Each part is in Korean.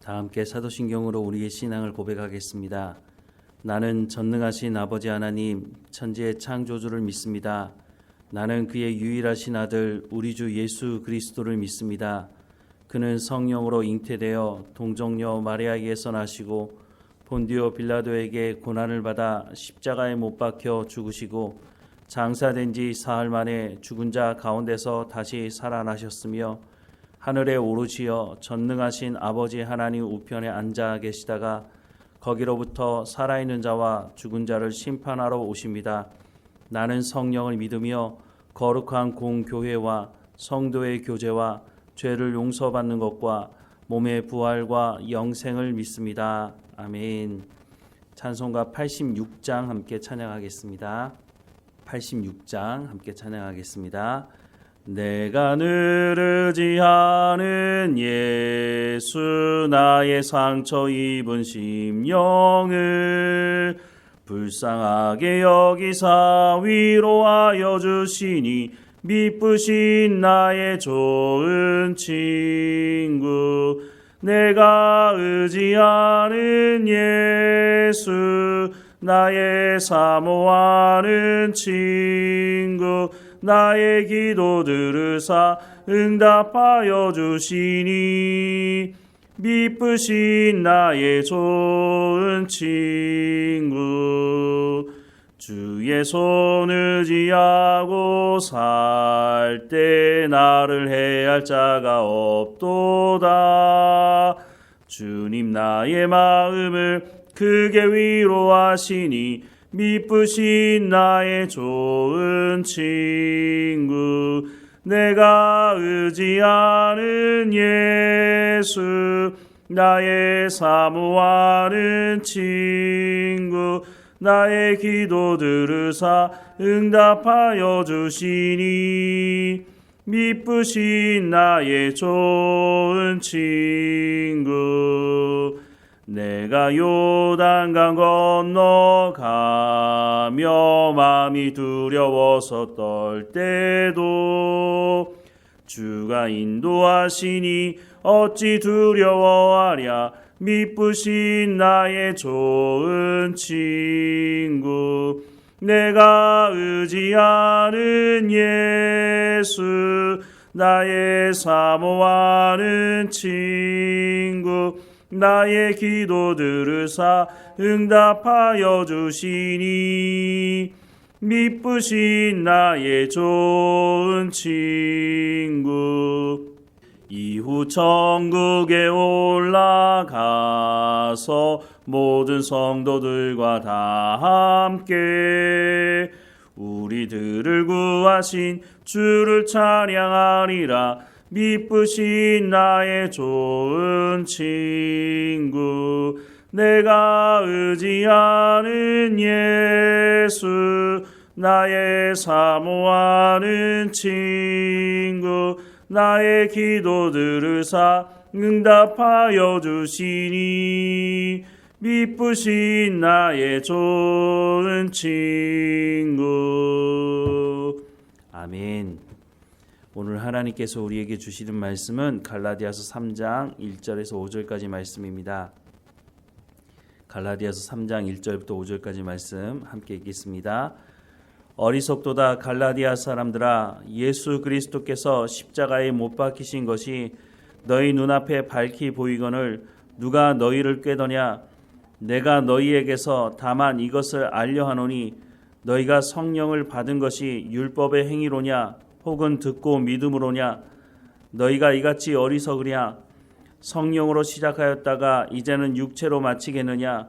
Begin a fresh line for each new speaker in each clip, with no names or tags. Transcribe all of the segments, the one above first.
다 함께 사도신경으로 우리의 신앙을 고백하겠습니다. 나는 전능하신 아버지 하나님, 천지의 창조주를 믿습니다. 나는 그의 유일하신 아들 우리 주 예수 그리스도를 믿습니다. 그는 성령으로 잉태되어 동정녀 마리아에게서 나시고 본디오 빌라도에게 고난을 받아 십자가에 못 박혀 죽으시고 장사된 지 사흘 만에 죽은 자 가운데서 다시 살아나셨으며 하늘에 오르시어 전능하신 아버지 하나님 우편에 앉아 계시다가 거기로부터 살아있는 자와 죽은 자를 심판하러 오십니다. 나는 성령을 믿으며 거룩한 공교회와 성도의 교제와 죄를 용서받는 것과 몸의 부활과 영생을 믿습니다. 아멘. 찬송가 86장 함께 찬양하겠습니다. 86장 함께 찬양하겠습니다. 내가 늘 의지하는 예수 나의 상처 입은 심령을 불쌍하게 여기사 위로하여 주시니 미쁘신 나의 좋은 친구 내가 의지하는 예수 나의 사모하는 친구 나의 기도 들으사 응답하여 주시니 미쁘신 나의 좋은 친구 주의 손 의지하고 살 때 나를 해할 자가 없도다. 주님 나의 마음을 크게 위로하시니 미쁘신 나의 좋은 친구 내가 의지하는 예수 나의 사모하는 친구 나의 기도 들으사 응답하여 주시니 미쁘신 나의 좋은 친구 내가 요단강 건너가며 마음이 두려워서 떨 때도 주가 인도하시니 어찌 두려워하랴 미쁘신 나의 좋은 친구 내가 의지하는 예수 나의 사모하는 친구 나의 기도 들으사 응답하여 주시니 미쁘신 나의 좋은 친구 이후 천국에 올라가서 모든 성도들과 다 함께 우리들을 구하신 주를 찬양하리라 미쁘신 나의 좋은 친구 내가 의지하는 예수 나의 사모하는 친구 나의 기도 들으사 응답하여 주시니 미쁘신 나의 좋은 친구. 아멘. 오늘 하나님께서 우리에게 주시는 말씀은 갈라디아서 3장 1절에서 5절까지 말씀입니다. 갈라디아서 3장 1절부터 5절까지 말씀 함께 읽겠습니다. 어리석도다 갈라디아 사람들아 예수 그리스도께서 십자가에 못 박히신 것이 너희 눈앞에 밝히 보이거늘 누가 너희를 꾀더냐 내가 너희에게서 다만 이것을 알려하노니 너희가 성령을 받은 것이 율법의 행위로냐 혹은 듣고 믿음으로냐 너희가 이같이 어리석으랴 성령으로 시작하였다가 이제는 육체로 마치겠느냐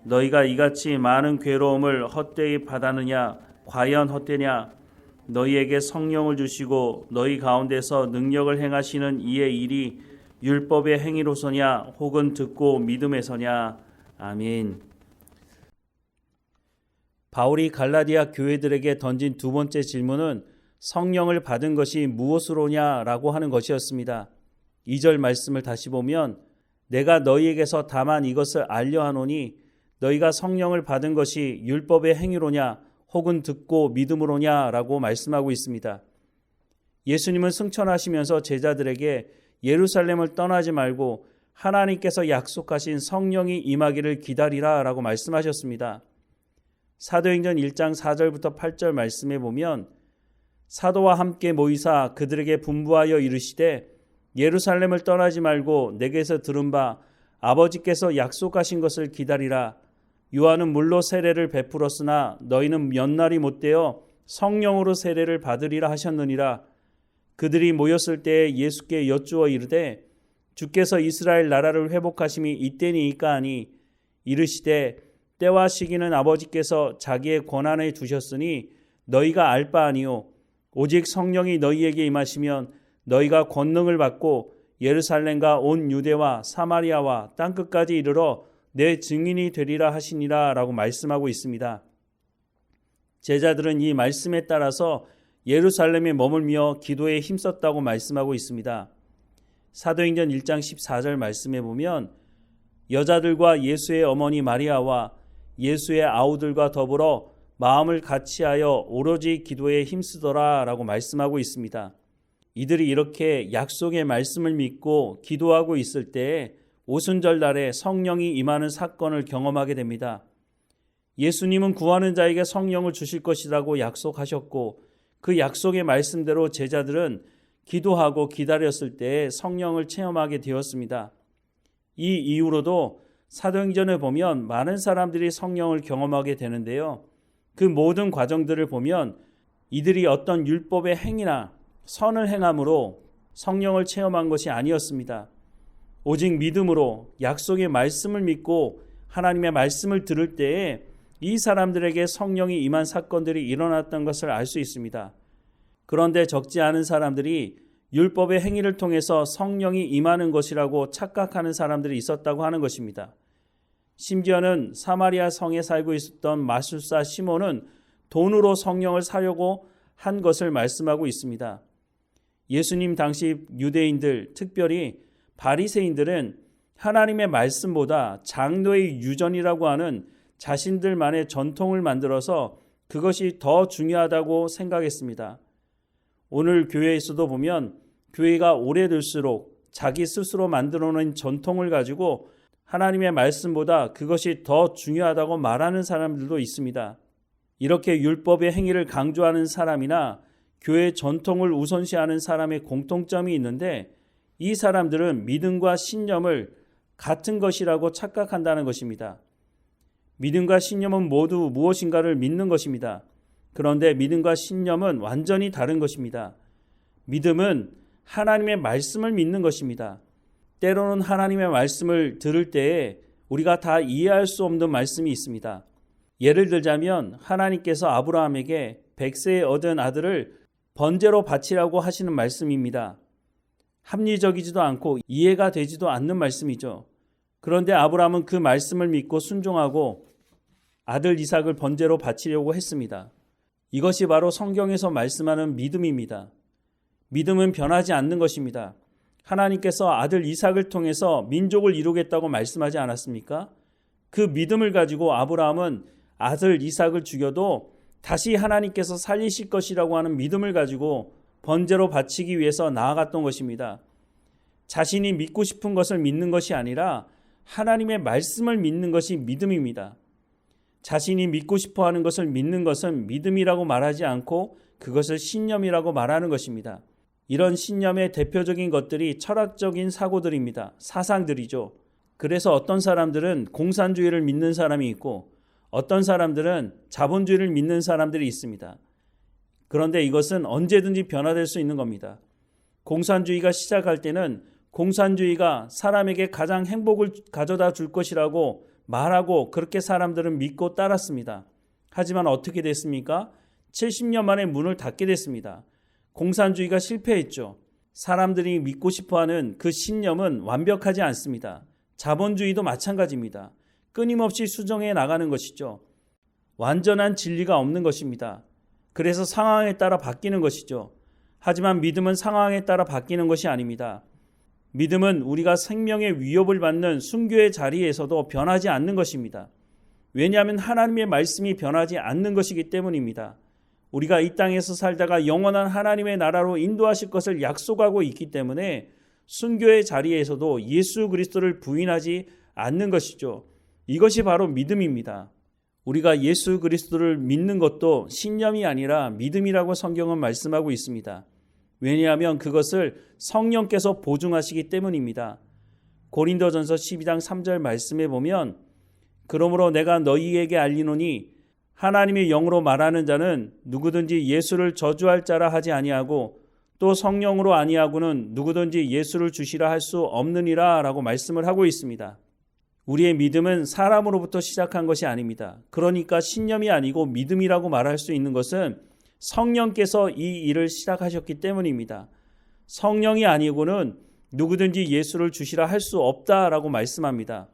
너희가 이같이 많은 괴로움을 헛되이 받았느냐 과연 헛되냐 너희에게 성령을 주시고 너희 가운데서 능력을 행하시는 이의 일이 율법의 행위로서냐 혹은 듣고 믿음에서냐. 아멘. 바울이 갈라디아 교회들에게 던진 두 번째 질문은 성령을 받은 것이 무엇으로냐라고 하는 것이었습니다. 2절 말씀을 다시 보면 내가 너희에게서 다만 이것을 알려하노니 너희가 성령을 받은 것이 율법의 행위로냐 혹은 듣고 믿음으로냐라고 말씀하고 있습니다. 예수님은 승천하시면서 제자들에게 예루살렘을 떠나지 말고 하나님께서 약속하신 성령이 임하기를 기다리라 라고 말씀하셨습니다. 사도행전 1장 4절부터 8절 말씀에 보면 사도와 함께 모이사 그들에게 분부하여 이르시되 예루살렘을 떠나지 말고 내게서 들은 바 아버지께서 약속하신 것을 기다리라. 요한은 물로 세례를 베풀었으나 너희는 몇 날이 못되어 성령으로 세례를 받으리라 하셨느니라. 그들이 모였을 때에 예수께 여쭈어 이르되 주께서 이스라엘 나라를 회복하심이 이때니이까 하니 이르시되 때와 시기는 아버지께서 자기의 권한에 두셨으니 너희가 알 바 아니요 오직 성령이 너희에게 임하시면 너희가 권능을 받고 예루살렘과 온 유대와 사마리아와 땅끝까지 이르러 내 증인이 되리라 하시니라 라고 말씀하고 있습니다. 제자들은 이 말씀에 따라서 예루살렘에 머물며 기도에 힘썼다고 말씀하고 있습니다. 사도행전 1장 14절 말씀에 보면 여자들과 예수의 어머니 마리아와 예수의 아우들과 더불어 마음을 같이하여 오로지 기도에 힘쓰더라 라고 말씀하고 있습니다. 이들이 이렇게 약속의 말씀을 믿고 기도하고 있을 때에 오순절 날에 성령이 임하는 사건을 경험하게 됩니다. 예수님은 구하는 자에게 성령을 주실 것이라고 약속하셨고 그 약속의 말씀대로 제자들은 기도하고 기다렸을 때에 성령을 체험하게 되었습니다. 이 이후로도 사도행전을 보면 많은 사람들이 성령을 경험하게 되는데요. 그 모든 과정들을 보면 이들이 어떤 율법의 행위나 선을 행함으로 성령을 체험한 것이 아니었습니다. 오직 믿음으로 약속의 말씀을 믿고 하나님의 말씀을 들을 때에 이 사람들에게 성령이 임한 사건들이 일어났던 것을 알 수 있습니다. 그런데 적지 않은 사람들이 율법의 행위를 통해서 성령이 임하는 것이라고 착각하는 사람들이 있었다고 하는 것입니다. 심지어는 사마리아 성에 살고 있었던 마술사 시몬은 돈으로 성령을 사려고 한 것을 말씀하고 있습니다. 예수님 당시 유대인들, 특별히 바리새인들은 하나님의 말씀보다 장로의 유전이라고 하는 자신들만의 전통을 만들어서 그것이 더 중요하다고 생각했습니다. 오늘 교회에서도 보면 교회가 오래될수록 자기 스스로 만들어놓은 전통을 가지고 하나님의 말씀보다 그것이 더 중요하다고 말하는 사람들도 있습니다. 이렇게 율법의 행위를 강조하는 사람이나 교회 전통을 우선시하는 사람의 공통점이 있는데 이 사람들은 믿음과 신념을 같은 것이라고 착각한다는 것입니다. 믿음과 신념은 모두 무엇인가를 믿는 것입니다. 그런데 믿음과 신념은 완전히 다른 것입니다. 믿음은 하나님의 말씀을 믿는 것입니다. 때로는 하나님의 말씀을 들을 때에 우리가 다 이해할 수 없는 말씀이 있습니다. 예를 들자면 하나님께서 아브라함에게 100세에 얻은 아들을 번제로 바치라고 하시는 말씀입니다. 합리적이지도 않고 이해가 되지도 않는 말씀이죠. 그런데 아브라함은 그 말씀을 믿고 순종하고 아들 이삭을 번제로 바치려고 했습니다. 이것이 바로 성경에서 말씀하는 믿음입니다. 믿음은 변하지 않는 것입니다. 하나님께서 아들 이삭을 통해서 민족을 이루겠다고 말씀하지 않았습니까? 그 믿음을 가지고 아브라함은 아들 이삭을 죽여도 다시 하나님께서 살리실 것이라고 하는 믿음을 가지고 번제로 바치기 위해서 나아갔던 것입니다. 자신이 믿고 싶은 것을 믿는 것이 아니라 하나님의 말씀을 믿는 것이 믿음입니다. 자신이 믿고 싶어하는 것을 믿는 것은 믿음이라고 말하지 않고 그것을 신념이라고 말하는 것입니다. 이런 신념의 대표적인 것들이 철학적인 사고들입니다. 사상들이죠. 그래서 어떤 사람들은 공산주의를 믿는 사람이 있고 어떤 사람들은 자본주의를 믿는 사람들이 있습니다. 그런데 이것은 언제든지 변화될 수 있는 겁니다. 공산주의가 시작할 때는 공산주의가 사람에게 가장 행복을 가져다 줄 것이라고 말하고 그렇게 사람들은 믿고 따랐습니다. 하지만 어떻게 됐습니까? 70년 만에 문을 닫게 됐습니다. 공산주의가 실패했죠. 사람들이 믿고 싶어하는 그 신념은 완벽하지 않습니다. 자본주의도 마찬가지입니다. 끊임없이 수정해 나가는 것이죠. 완전한 진리가 없는 것입니다. 그래서 상황에 따라 바뀌는 것이죠. 하지만 믿음은 상황에 따라 바뀌는 것이 아닙니다. 믿음은 우리가 생명의 위협을 받는 순교의 자리에서도 변하지 않는 것입니다. 왜냐하면 하나님의 말씀이 변하지 않는 것이기 때문입니다. 우리가 이 땅에서 살다가 영원한 하나님의 나라로 인도하실 것을 약속하고 있기 때문에 순교의 자리에서도 예수 그리스도를 부인하지 않는 것이죠. 이것이 바로 믿음입니다. 우리가 예수 그리스도를 믿는 것도 신념이 아니라 믿음이라고 성경은 말씀하고 있습니다. 왜냐하면 그것을 성령께서 보증하시기 때문입니다. 고린도전서 12장 3절 말씀에 보면 그러므로 내가 너희에게 알리노니 하나님의 영으로 말하는 자는 누구든지 예수를 저주할 자라 하지 아니하고 또 성령으로 아니하고는 누구든지 예수를 주시라 할 수 없느니라 라고 말씀을 하고 있습니다. 우리의 믿음은 사람으로부터 시작한 것이 아닙니다. 그러니까 신념이 아니고 믿음이라고 말할 수 있는 것은 성령께서 이 일을 시작하셨기 때문입니다. 성령이 아니고는 누구든지 예수를 주시라 할 수 없다라고 말씀합니다.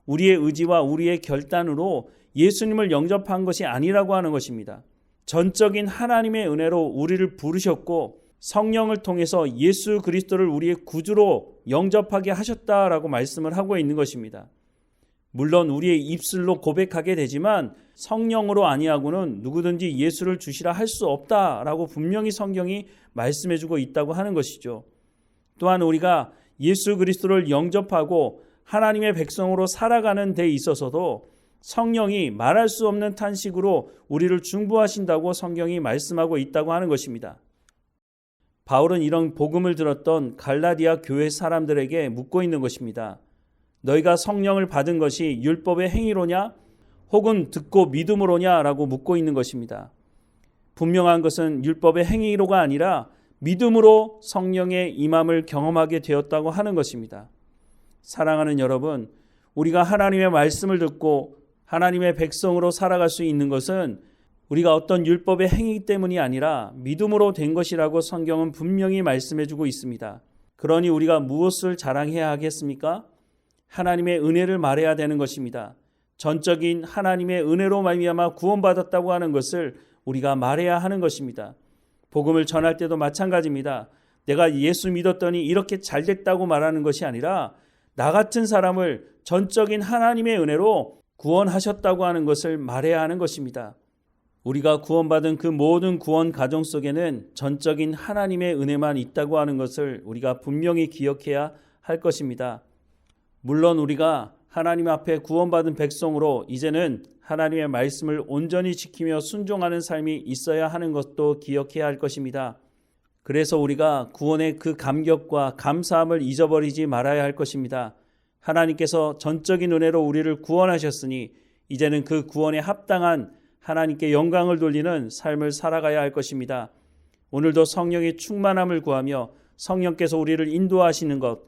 우리의 의지와 우리의 결단으로 예수님을 영접한 것이 아니라고 하는 것입니다. 전적인 하나님의 은혜로 우리를 부르셨고 성령을 통해서 예수 그리스도를 우리의 구주로 영접하게 하셨다라고 말씀을 하고 있는 것입니다. 물론 우리의 입술로 고백하게 되지만 성령으로 아니하고는 누구든지 예수를 주시라 할 수 없다라고 분명히 성경이 말씀해주고 있다고 하는 것이죠. 또한 우리가 예수 그리스도를 영접하고 하나님의 백성으로 살아가는 데 있어서도 성령이 말할 수 없는 탄식으로 우리를 중보하신다고 성경이 말씀하고 있다고 하는 것입니다. 바울은 이런 복음을 들었던 갈라디아 교회 사람들에게 묻고 있는 것입니다. 너희가 성령을 받은 것이 율법의 행위로냐 혹은 듣고 믿음으로냐 라고 묻고 있는 것입니다. 분명한 것은 율법의 행위로가 아니라 믿음으로 성령의 임함을 경험하게 되었다고 하는 것입니다. 사랑하는 여러분, 우리가 하나님의 말씀을 듣고 하나님의 백성으로 살아갈 수 있는 것은 우리가 어떤 율법의 행위 때문이 아니라 믿음으로 된 것이라고 성경은 분명히 말씀해주고 있습니다. 그러니 우리가 무엇을 자랑해야 하겠습니까? 하나님의 은혜를 말해야 되는 것입니다. 전적인 하나님의 은혜로 말미암아 구원받았다고 하는 것을 우리가 말해야 하는 것입니다. 복음을 전할 때도 마찬가지입니다. 내가 예수 믿었더니 이렇게 잘 됐다고 말하는 것이 아니라 나 같은 사람을 전적인 하나님의 은혜로 구원하셨다고 하는 것을 말해야 하는 것입니다. 우리가 구원받은 그 모든 구원 과정 속에는 전적인 하나님의 은혜만 있다고 하는 것을 우리가 분명히 기억해야 할 것입니다. 물론 우리가 하나님 앞에 구원받은 백성으로 이제는 하나님의 말씀을 온전히 지키며 순종하는 삶이 있어야 하는 것도 기억해야 할 것입니다. 그래서 우리가 구원의 그 감격과 감사함을 잊어버리지 말아야 할 것입니다. 하나님께서 전적인 은혜로 우리를 구원하셨으니 이제는 그 구원에 합당한 하나님께 영광을 돌리는 삶을 살아가야 할 것입니다. 오늘도 성령의 충만함을 구하며 성령께서 우리를 인도하시는 것,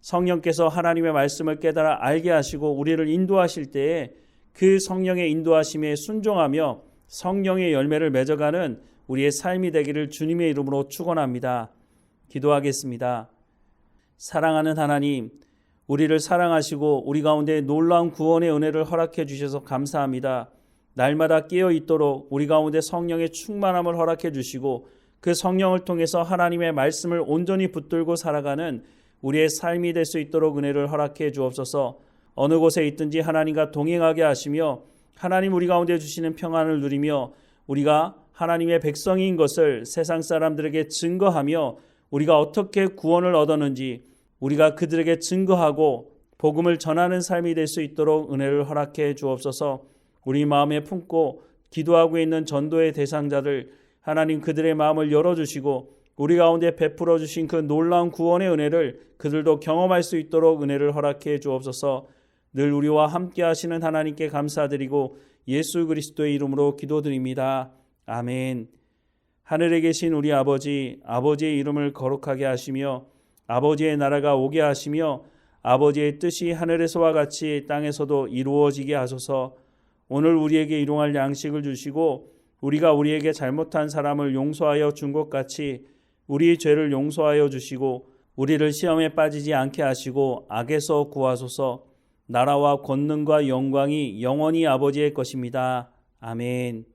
성령께서 하나님의 말씀을 깨달아 알게 하시고 우리를 인도하실 때에 그 성령의 인도하심에 순종하며 성령의 열매를 맺어가는 우리의 삶이 되기를 주님의 이름으로 축원합니다. 기도하겠습니다. 사랑하는 하나님, 우리를 사랑하시고 우리 가운데 놀라운 구원의 은혜를 허락해 주셔서 감사합니다. 날마다 깨어 있도록 우리 가운데 성령의 충만함을 허락해 주시고 그 성령을 통해서 하나님의 말씀을 온전히 붙들고 살아가는 우리의 삶이 될 수 있도록 은혜를 허락해 주옵소서. 어느 곳에 있든지 하나님과 동행하게 하시며 하나님 우리 가운데 주시는 평안을 누리며 우리가 하나님의 백성인 것을 세상 사람들에게 증거하며 우리가 어떻게 구원을 얻었는지 우리가 그들에게 증거하고 복음을 전하는 삶이 될 수 있도록 은혜를 허락해 주옵소서. 우리 마음에 품고 기도하고 있는 전도의 대상자들 하나님 그들의 마음을 열어주시고 우리 가운데 베풀어 주신 그 놀라운 구원의 은혜를 그들도 경험할 수 있도록 은혜를 허락해 주옵소서. 늘 우리와 함께 하시는 하나님께 감사드리고 예수 그리스도의 이름으로 기도드립니다. 아멘. 하늘에 계신 우리 아버지, 아버지의 이름을 거룩하게 하시며 아버지의 나라가 오게 하시며 아버지의 뜻이 하늘에서와 같이 땅에서도 이루어지게 하소서. 오늘 우리에게 일용할 양식을 주시고 우리가 우리에게 잘못한 사람을 용서하여 준 것 같이 우리 죄를 용서하여 주시고 우리를 시험에 빠지지 않게 하시고 악에서 구하소서. 나라와 권능과 영광이 영원히 아버지의 것입니다. 아멘.